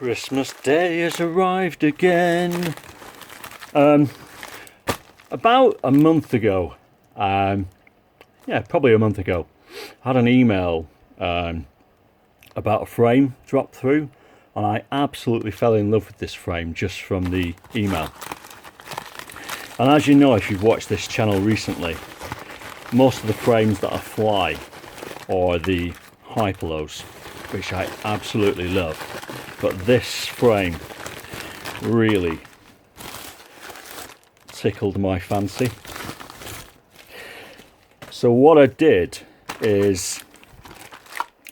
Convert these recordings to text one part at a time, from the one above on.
Christmas Day has arrived again. About a month ago, probably a month ago, I had an email about a frame drop through, and I absolutely fell in love with this frame just from the email. And as you know, if you've watched this channel recently, most of the frames that I fly are the hyperlows, which I absolutely love. But this frame really tickled my fancy. So what I did is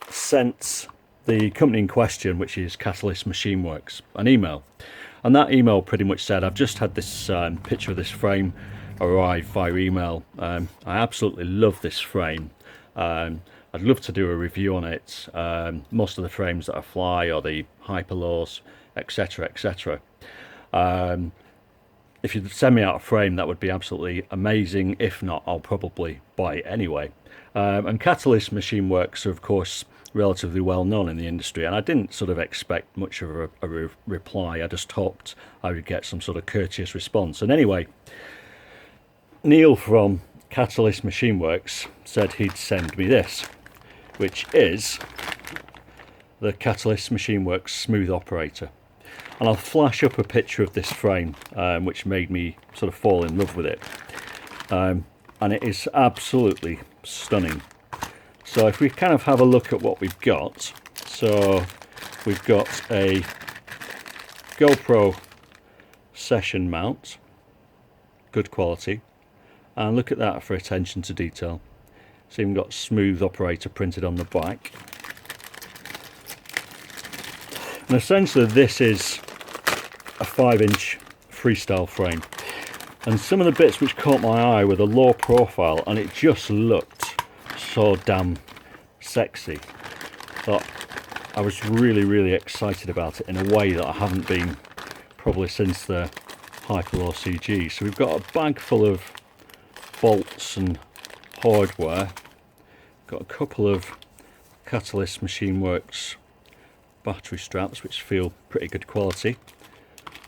sent the company in question, which is Catalyst Machineworks, an email. And that email pretty much said, I've just had this picture of this frame arrive via email. I absolutely love this frame. I'd love to do a review on it. Most of the frames that I fly are the hyperlows, etc, etc. If you'd send me out a frame, that would be absolutely amazing. If not, I'll probably buy it anyway. And Catalyst Machineworks are of course relatively well known in the industry, and I didn't sort of expect much of a reply. I just hoped I would get some sort of courteous response. And anyway, Neill from Catalyst Machineworks said he'd send me this, which is the Catalyst Machineworks Smooth Operator. And I'll flash up a picture of this frame, which made me sort of fall in love with it. And it is absolutely stunning. So if we kind of have a look at what we've got. So we've got a GoPro session mount, good quality. And look at that for attention to detail. So you've got Smooth Operator printed on the back. And essentially this is a 5-inch freestyle frame. And some of the bits which caught my eye were the low profile, and it just looked so damn sexy that I was really excited about it in a way that I haven't been probably since the Hyperlow CG. So we've got a bag full of bolts and hardware. Got a couple of Catalyst Machineworks battery straps which feel pretty good quality.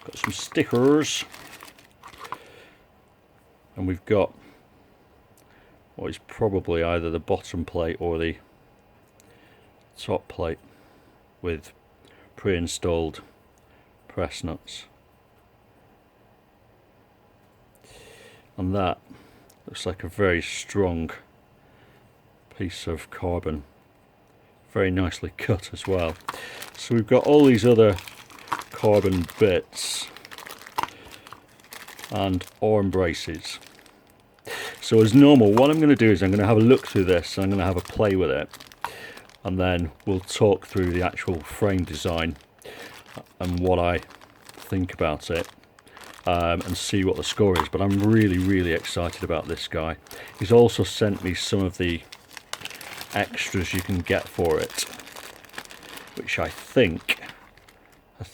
Got some stickers, and we've got what is probably either the bottom plate or the top plate with pre-installed press nuts. And that looks like a very strong piece of carbon, very nicely cut as well. So we've got all these other carbon bits and arm braces. So as normal, what I'm going to do is I'm going to have a look through this, I'm going to have a play with it, and then we'll talk through the actual frame design and what I think about it. And see what the score is. But I'm really excited about this guy. He's also sent me some of the extras you can get for it, which I think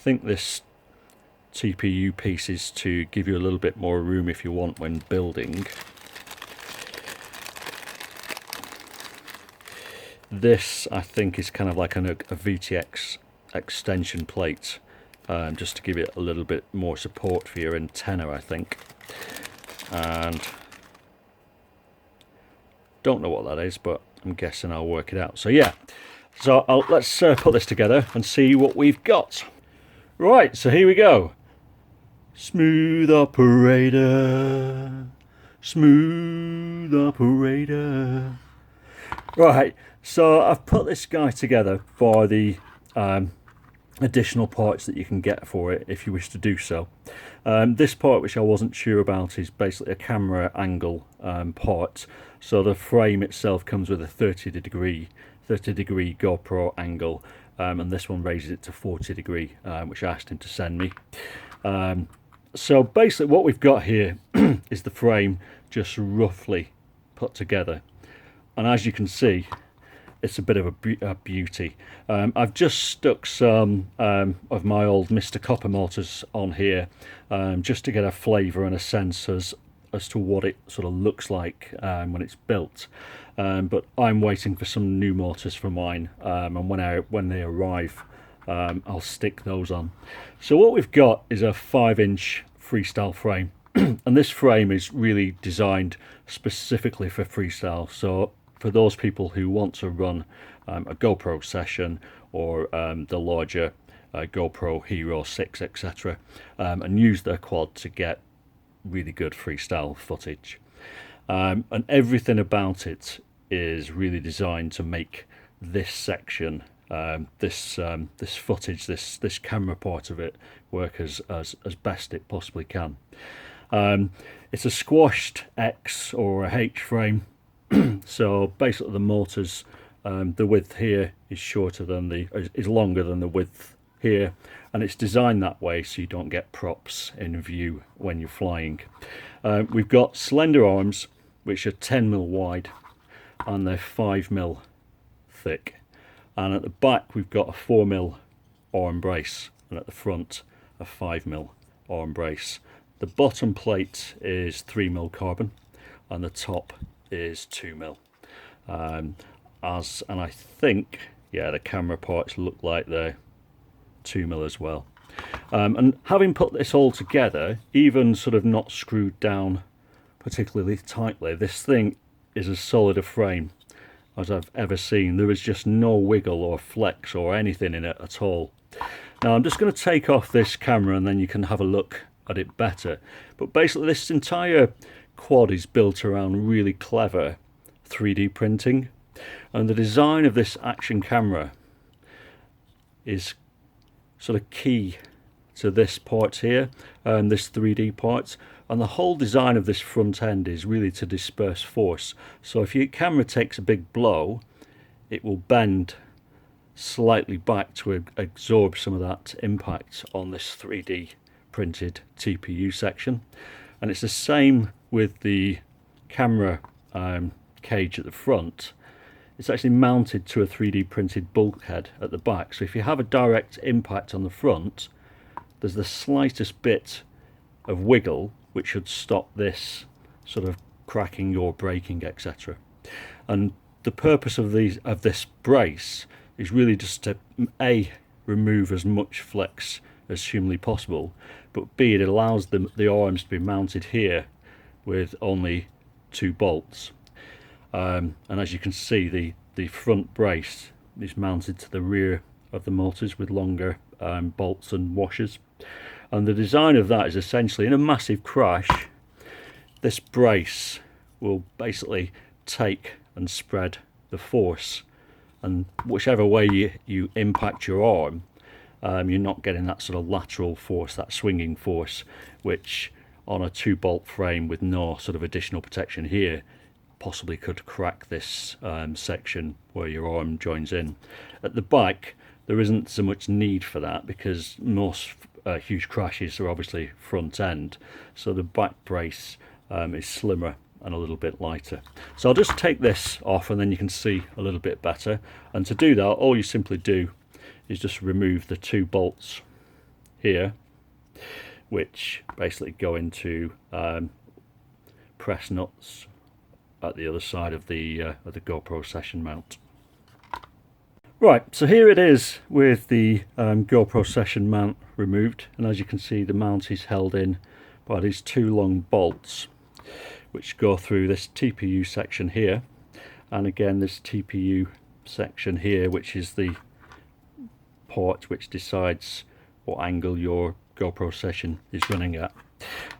this TPU piece is to give you a little bit more room if you want when building. This I think is kind of like a VTX extension plate. Just to give it a little bit more support for your antenna, I think. And don't know what that is, but I'm guessing I'll work it out. So yeah, so let's put this together and see what we've got. Right, so here we go. Smooth Operator, Smooth Operator. Right, so I've put this guy together for the additional parts that you can get for it if you wish to do so. This part, which I wasn't sure about, is basically a camera angle part. So the frame itself comes with a 30 degree GoPro angle, and this one raises it to 40 degree, which I asked him to send me. So basically what we've got here is the frame just roughly put together, and as you can see, it's a bit of a beauty. I've just stuck some of my old Mr. Copper motors on here, just to get a flavour and a sense as to what it sort of looks like when it's built. But I'm waiting for some new motors for mine, and when they arrive, I'll stick those on. So what we've got is a 5-inch freestyle frame, and this frame is really designed specifically for freestyle. So for those people who want to run a GoPro session, or the larger GoPro Hero 6, etc., and use their quad to get really good freestyle footage. And everything about it is really designed to make this section, this footage, this camera part of it, work as best it possibly can. It's a squashed X or a H frame, so basically the motors, the width here is longer than the width here, and it's designed that way so you don't get props in view when you're flying. We've got slender arms which are 10mm wide and they're 5mm thick, and at the back we've got a 4mm arm brace, and at the front a 5mm arm brace. The bottom plate is 3mm carbon and the top is 2mm. And I think, yeah, the camera parts look like they're 2mm as well. And having put this all together, even sort of not screwed down particularly tightly, this thing is as solid a frame as I've ever seen. There is just no wiggle or flex or anything in it at all. Now I'm just going to take off this camera and then you can have a look at it better. But basically this entire quad is built around really clever 3D printing, and the design of this action camera is sort of key to this part here, this 3D part, and the whole design of this front end is really to disperse force. So if your camera takes a big blow, it will bend slightly back to absorb some of that impact on this 3D printed TPU section. And it's the same with the camera cage at the front. It's actually mounted to a 3D printed bulkhead at the back, so if you have a direct impact on the front, there's the slightest bit of wiggle which should stop this sort of cracking or breaking, etc. And the purpose of this brace is really just to A, remove as much flex as humanly possible, but B, it allows the arms to be mounted here with only 2 bolts. And as you can see, the front brace is mounted to the rear of the motors with longer bolts and washers. And the design of that is essentially, in a massive crash, this brace will basically take and spread the force, and whichever way you impact your arm, you're not getting that sort of lateral force, that swinging force, which on a 2-bolt frame with no sort of additional protection here possibly could crack this section where your arm joins in. At the back there isn't so much need for that because most huge crashes are obviously front end, so the back brace is slimmer and a little bit lighter. So I'll just take this off and then you can see a little bit better. And to do that, all you simply do is just remove the 2 bolts here, which basically go into press nuts at the other side of the GoPro session mount. Right, so here it is with the GoPro session mount removed, and as you can see the mount is held in by these 2 long bolts which go through this TPU section here, and again this TPU section here, which is the part which decides what angle your GoPro session is running at.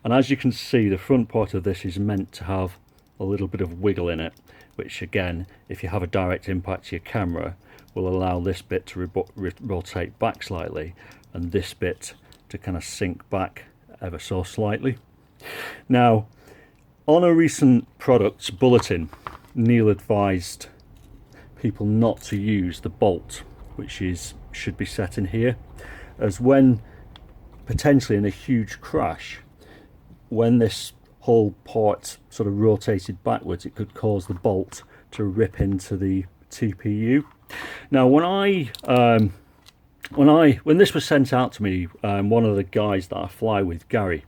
And as you can see, the front part of this is meant to have a little bit of wiggle in it, which again, if you have a direct impact to your camera, will allow this bit to rotate back slightly and this bit to kind of sink back ever so slightly. Now, on a recent products bulletin, Neill advised people not to use the bolt which should be set in here, as when potentially in a huge crash, when this whole part sort of rotated backwards, it could cause the bolt to rip into the TPU. Now when this was sent out to me, one of the guys that I fly with, Gary,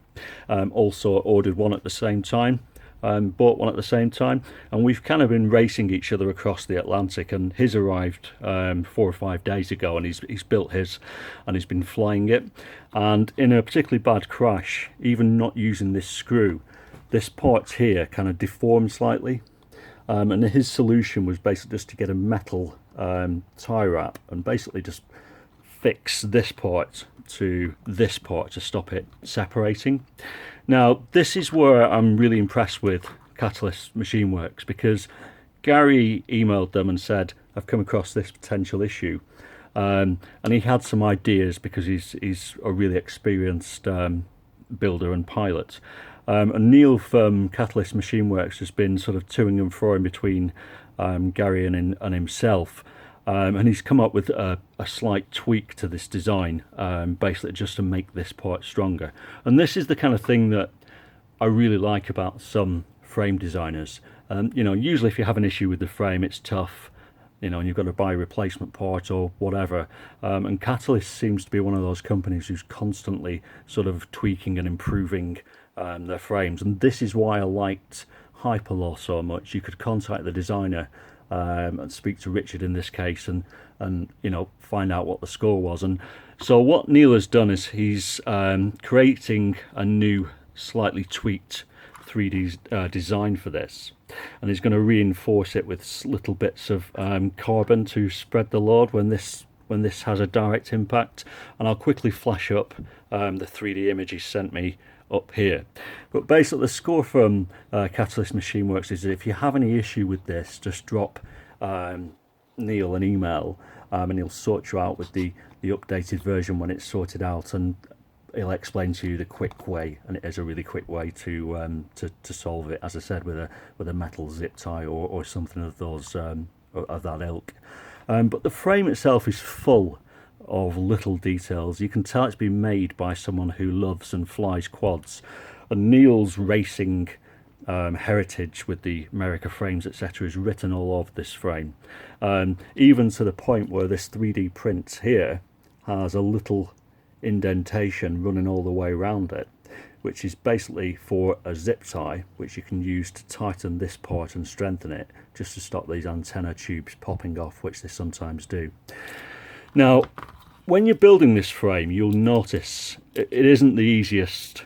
also ordered one at the same time, bought one at the same time, and we've kind of been racing each other across the Atlantic. And his arrived 4 or 5 days ago, and he's built his, and he's been flying it. And in a particularly bad crash, even not using this screw, this part here kind of deformed slightly. And his solution was basically just to get a metal tie wrap and basically just fix this part to this part to stop it separating. Now, this is where I'm really impressed with Catalyst Machineworks, because Gary emailed them and said, I've come across this potential issue. And he had some ideas because he's a really experienced builder and pilot. And Neill from Catalyst Machineworks has been sort of toing and froing between Gary and himself. And he's come up with a slight tweak to this design, basically just to make this part stronger. And this is the kind of thing that I really like about some frame designers. You know, usually if you have an issue with the frame, it's tough, you know, and you've got to buy a replacement part or whatever. And Catalyst seems to be one of those companies who's constantly sort of tweaking and improving their frames. And this is why I liked Hyperlaw so much. You could contact the designer and speak to Richard in this case, and you know, find out what the score was. And so what Neill has done is he's creating a new, slightly tweaked 3D design for this, and he's going to reinforce it with little bits of carbon to spread the load when this has a direct impact. And I'll quickly flash up the 3D image he sent me up here. But basically the score from Catalyst Machineworks is that if you have any issue with this, just drop Neill an email, and he'll sort you out with the updated version when it's sorted out, and he'll explain to you the quick way, and it is a really quick way to solve it, as I said, with a metal zip tie or something of those of that ilk. But the frame itself is full of little details. You can tell it's been made by someone who loves and flies quads, and Neill's racing heritage with the America frames, etc., is written all over this frame, even to the point where this 3D print here has a little indentation running all the way around it, which is basically for a zip tie, which you can use to tighten this part and strengthen it, just to stop these antenna tubes popping off, which they sometimes do. Now, when you're building this frame, you'll notice it isn't the easiest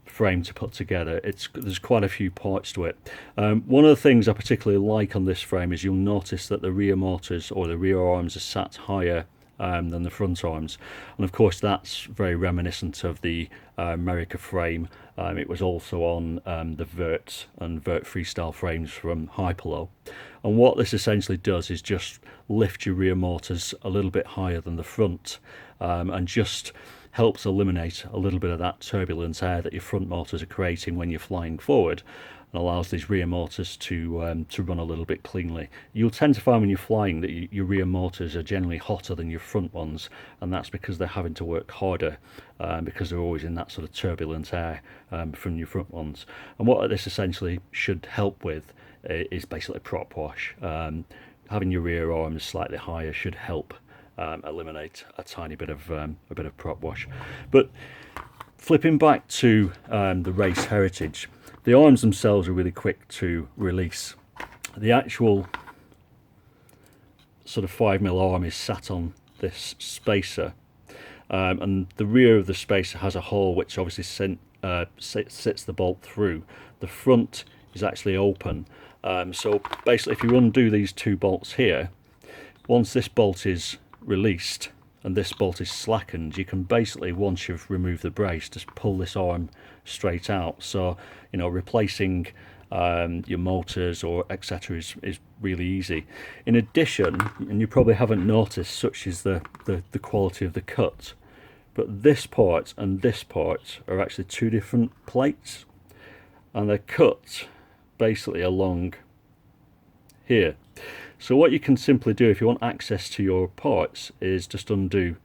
frame to put together. There's quite a few parts to it. One of the things I particularly like on this frame is you'll notice that the rear motors or the rear arms are sat higher than the front arms, and of course that's very reminiscent of the America frame. It was also on the Vert and Vert Freestyle frames from Hyperlaw, and what this essentially does is just lift your rear motors a little bit higher than the front, and just helps eliminate a little bit of that turbulent air that your front motors are creating when you're flying forward, and allows these rear motors to run a little bit cleanly. You'll tend to find when you're flying that your rear motors are generally hotter than your front ones, and that's because they're having to work harder, because they're always in that sort of turbulent air from your front ones. And what this essentially should help with is basically prop wash. Having your rear arms slightly higher should help eliminate a tiny bit of prop wash. But flipping back to the race heritage, the arms themselves are really quick to release. The actual sort of 5mm arm is sat on this spacer, and the rear of the spacer has a hole which obviously sits the bolt through. The front is actually open, so basically if you undo these two bolts here, once this bolt is released and this bolt is slackened, you can basically, once you've removed the brace, just pull this arm straight out. So, you know, replacing your motors or etc. is really easy. In addition, and you probably haven't noticed, such is the quality of the cut, but this part and this part are actually two different plates, and they're cut basically along here. So what you can simply do if you want access to your parts is just undo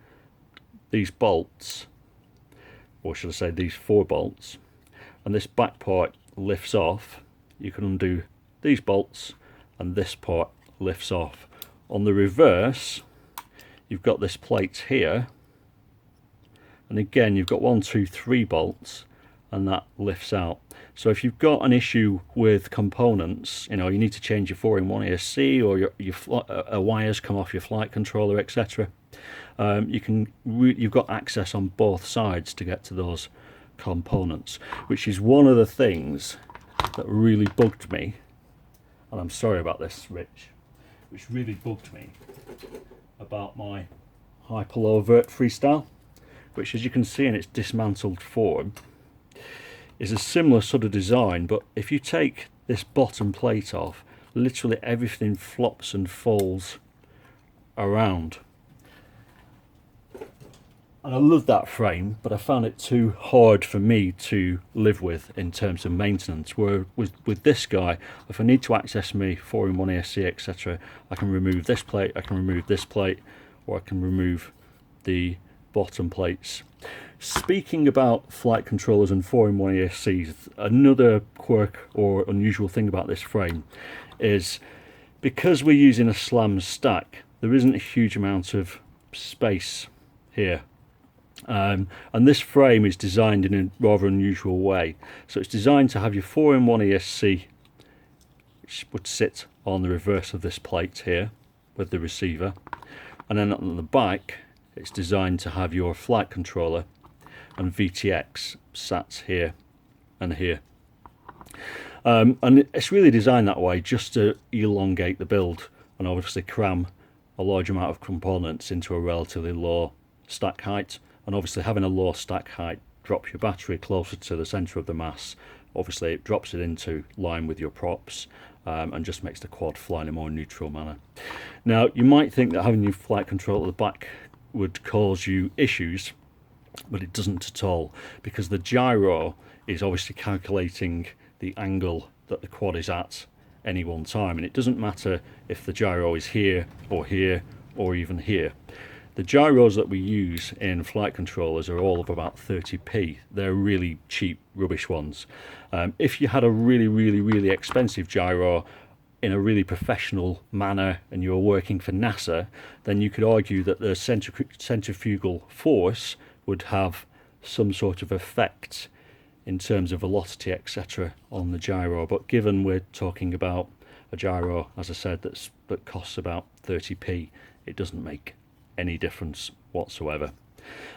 these bolts, or should I say these 4 bolts, and this back part lifts off. You can undo these bolts and this part lifts off. On the reverse, you've got this plate here, and again you've got 1, 2, 3 bolts, and that lifts out. So if you've got an issue with components, you need to change your 4-in-1 ESC, or your wires come off your flight controller, etc. You've got access on both sides to get to those components, which is one of the things that really bugged me. And I'm sorry about this, Rich, which really bugged me about my Hyperlow Vert Freestyle, which, as you can see in its dismantled form, is a similar sort of design, but if you take this bottom plate off, literally everything flops and folds around. And I love that frame, but I found it too hard for me to live with in terms of maintenance. Where with this guy, if I need to access me 4-in-1 ESC, etc., I can remove this plate, I can remove this plate, or I can remove the bottom plates. Speaking about flight controllers and 4-in-1 ESCs, another quirk or unusual thing about this frame is, because we're using a slam stack, there isn't a huge amount of space here. And this frame is designed in a rather unusual way. So it's designed to have your 4-in-1 ESC, which would sit on the reverse of this plate here with the receiver, and then on the back it's designed to have your flight controller and VTX sat here and here. And it's really designed that way just to elongate the build and obviously cram a large amount of components into a relatively low stack height. And obviously having a low stack height drops your battery closer to the centre of the mass. Obviously it drops it into line with your props, and just makes the quad fly in a more neutral manner. Now you might think that having your flight control at the back would cause you issues, but it doesn't at all, because the gyro is obviously calculating the angle that the quad is at any one time, and it doesn't matter if the gyro is here or even here. The gyros that we use in flight controllers are all of about 30p. They're really cheap, rubbish ones. If you had a really expensive gyro in a really professional manner and you're working for NASA, then you could argue that the centrifugal force would have some sort of effect in terms of velocity, etc., on the gyro. But given we're talking about a gyro, as I said, that costs about 30p, it doesn't make any difference whatsoever.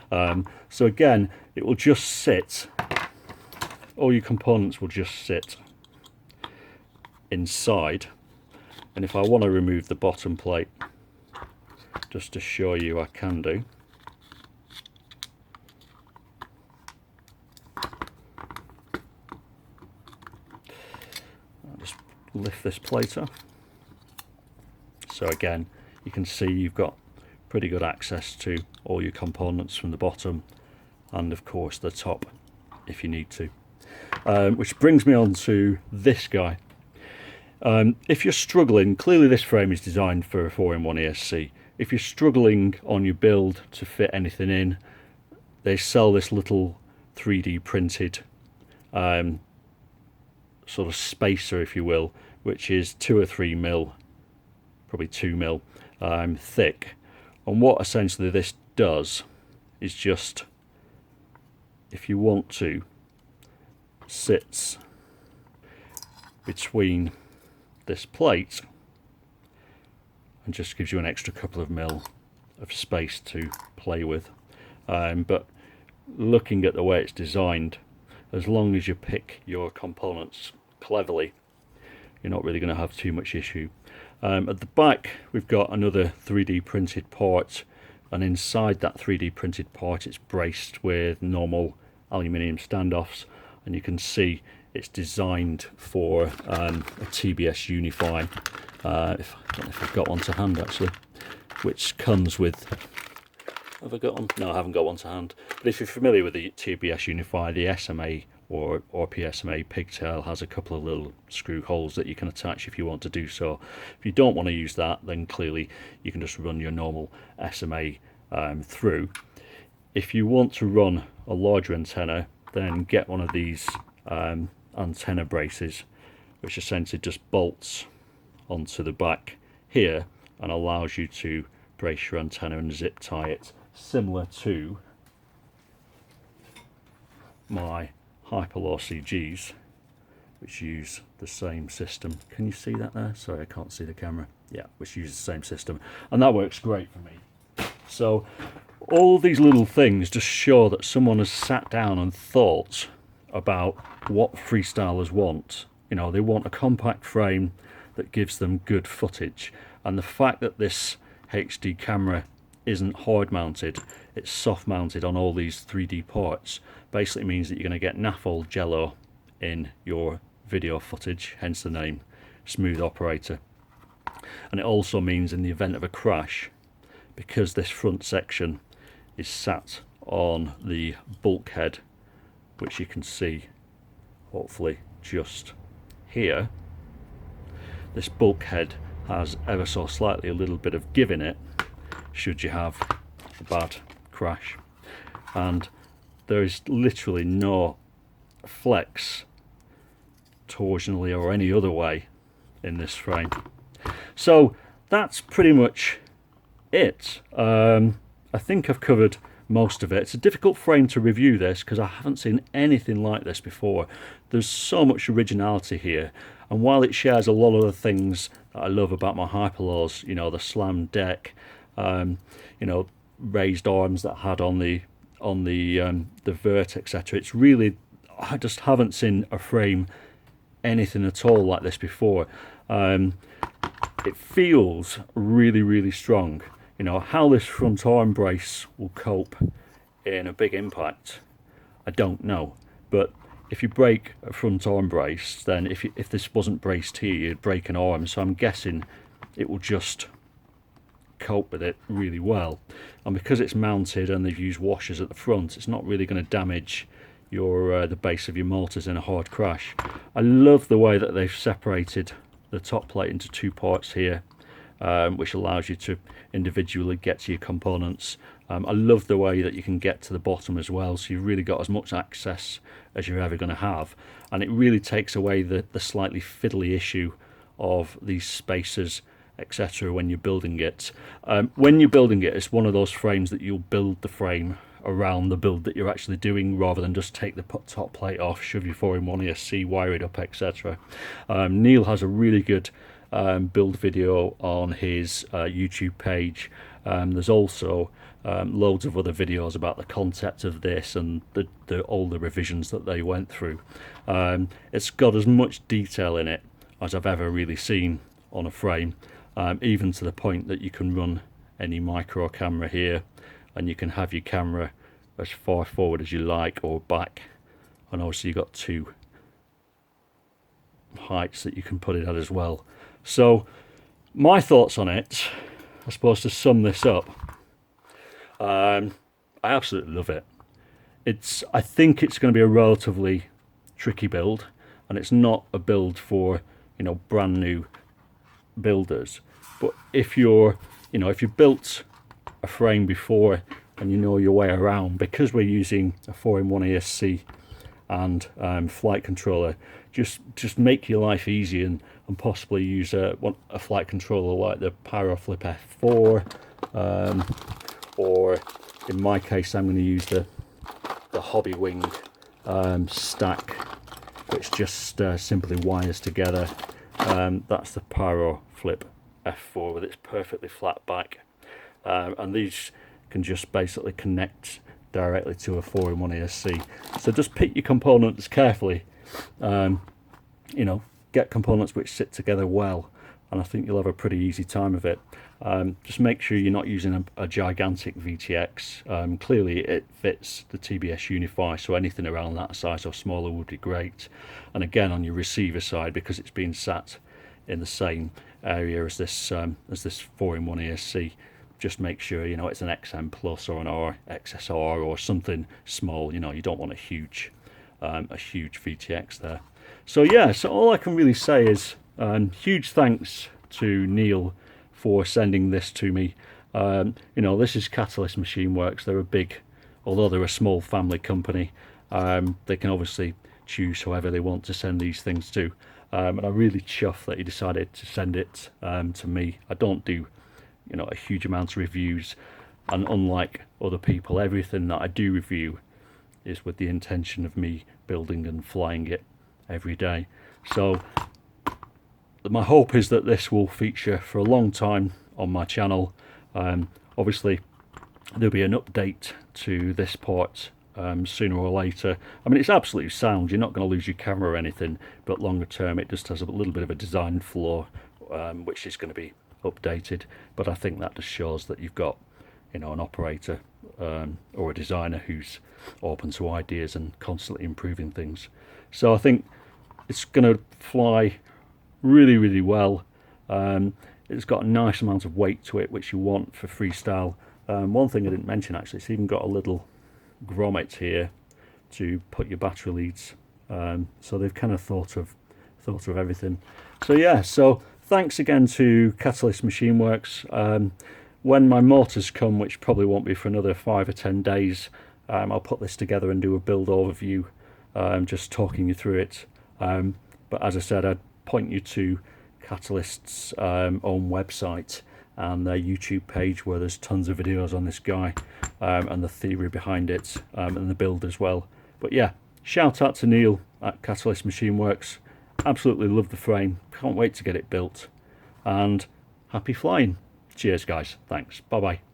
So again, it will just sit, all your components will just sit inside, and if I want to remove the bottom plate, just to show you, I can do. I'll just lift this plate off. So again, you can see you've got pretty good access to all your components from the bottom and of course the top if you need to. Which brings me on to this guy. If you're struggling, clearly this frame is designed for a 4-in-1 ESC. If you're struggling on your build to fit anything in, they sell this little 3D printed sort of spacer, if you will, which is 2 or 3 mil, probably 2 mil thick. And what essentially this does is just, if you want to, sits between this plate and just gives you an extra couple of mil of space to play with. But looking at the way it's designed, as long as you pick your components cleverly, you're not really going to have too much issue. At the back we've got another 3D printed part, and inside that 3D printed part it's braced with normal aluminium standoffs, and you can see it's designed for a TBS Unify, I don't know if I've got one to hand actually, which comes with, have I got one? No, I haven't got one to hand. But if you're familiar with the TBS Unify, the SMA or PSMA pigtail has a couple of little screw holes that you can attach if you want to do so. If you don't want to use that, then clearly you can just run your normal SMA through. If you want to run a larger antenna, then get one of these antenna braces, which essentially just bolts onto the back here and allows you to brace your antenna and zip tie it, similar to my Hyperlaw CGs, which use the same system. Can you see that there? Sorry, I can't see the camera. Yeah, which uses the same system, and that works great for me. So all these little things just show that someone has sat down and thought about what freestylers want. You know, they want a compact frame that gives them good footage, and the fact that this HD camera isn't hard mounted, it's soft mounted on all these 3D ports, basically means that you're going to get naffle jello in your video footage, hence the name Smooth Operator. And it also means in the event of a crash, because this front section is sat on the bulkhead, which you can see hopefully just here, this bulkhead has ever so slightly a little bit of give in it should you have a bad crash, and there is literally no flex torsionally or any other way in this frame. So that's pretty much it. I think I've covered most of it. It's a difficult frame to review this because I haven't seen anything like this before. There's so much originality here, and while it shares a lot of the things that I love about my Hyperlaws, you know, the slam deck, you know, raised arms that I had on the vert, etc. It's really, I just haven't seen a frame anything at all like this before. It feels really, really strong. You know, how this front arm brace will cope in a big impact, I don't know. But if you break a front arm brace, then if this wasn't braced here, you'd break an arm. So I'm guessing it will just cope with it really well. And because it's mounted and they've used washers at the front, it's not really going to damage your the base of your motors in a hard crash. I love the way that they've separated the top plate into two parts here, which allows you to individually get to your components. I love the way that you can get to the bottom as well, so you've really got as much access as you're ever going to have, and it really takes away the slightly fiddly issue of these spacers, etc. when you're building it. When you're building it, it's one of those frames that you'll build the frame around the build that you're actually doing, rather than just take the top plate off, shove your 4-in-1 ESC, wire it up, etc. Neill has a really good build video on his YouTube page. There's also loads of other videos about the concept of this and all the revisions that they went through. It's got as much detail in it as I've ever really seen on a frame, even to the point that you can run any micro camera here, and you can have your camera as far forward as you like or back, and obviously you've got two heights that you can put it at as well. So my thoughts on it, I suppose, to sum this up, I absolutely love it. I think it's going to be a relatively tricky build, and it's not a build for, you know, brand new builders. But if you're, you know, if you built a frame before and you know your way around, because we're using a 4-in-1 ESC and flight controller, just make your life easy and possibly use a flight controller like the Pyroflip F4, or in my case I'm going to use the Hobby Wing stack, which just simply wires together. That's the Pyroflip F4 with its perfectly flat back, and these can just basically connect directly to a 4-in-1 ESC. So just pick your components carefully, you know, get components which sit together well, and I think you'll have a pretty easy time of it. Just make sure you're not using a gigantic VTX. Clearly it fits the TBS Unify, so anything around that size or smaller would be great. And again, on your receiver side, because it's being sat in the same area as this 4-in-1 ESC, just make sure, you know, it's an XM Plus or an XSR or something small. You know, you don't want a huge VTX there. So yeah, so all I can really say is huge thanks to Neill for sending this to me. You know, this is Catalyst Machineworks. They're a big, although they're a small family company, they can obviously choose whoever they want to send these things to. And I'm really chuffed that he decided to send it to me. I don't do, you know, a huge amount of reviews, and unlike other people, everything that I do review is with the intention of me building and flying it every day. So my hope is that this will feature for a long time on my channel. Obviously there'll be an update to this part sooner or later. I mean, it's absolutely sound, you're not going to lose your camera or anything, but longer term it just has a little bit of a design flaw, which is going to be updated. But I think that just shows that you've got, you know, an operator or a designer who's open to ideas and constantly improving things. So I think it's going to fly really, really well. It's got a nice amount of weight to it, which you want for freestyle. One thing I didn't mention, actually, it's even got a little grommet here to put your battery leads. So they've kind of thought of everything. So yeah, so thanks again to Catalyst Machineworks. When my motors come, which probably won't be for another 5 or 10 days, I'll put this together and do a build overview, just talking you through it. But as I said, I'd point you to Catalyst's own website and their YouTube page, where there's tons of videos on this guy and the theory behind it, and the build as well. But yeah, shout out to Neill at Catalyst Machineworks. Absolutely love the frame, can't wait to get it built, and happy flying. Cheers guys, thanks, bye bye.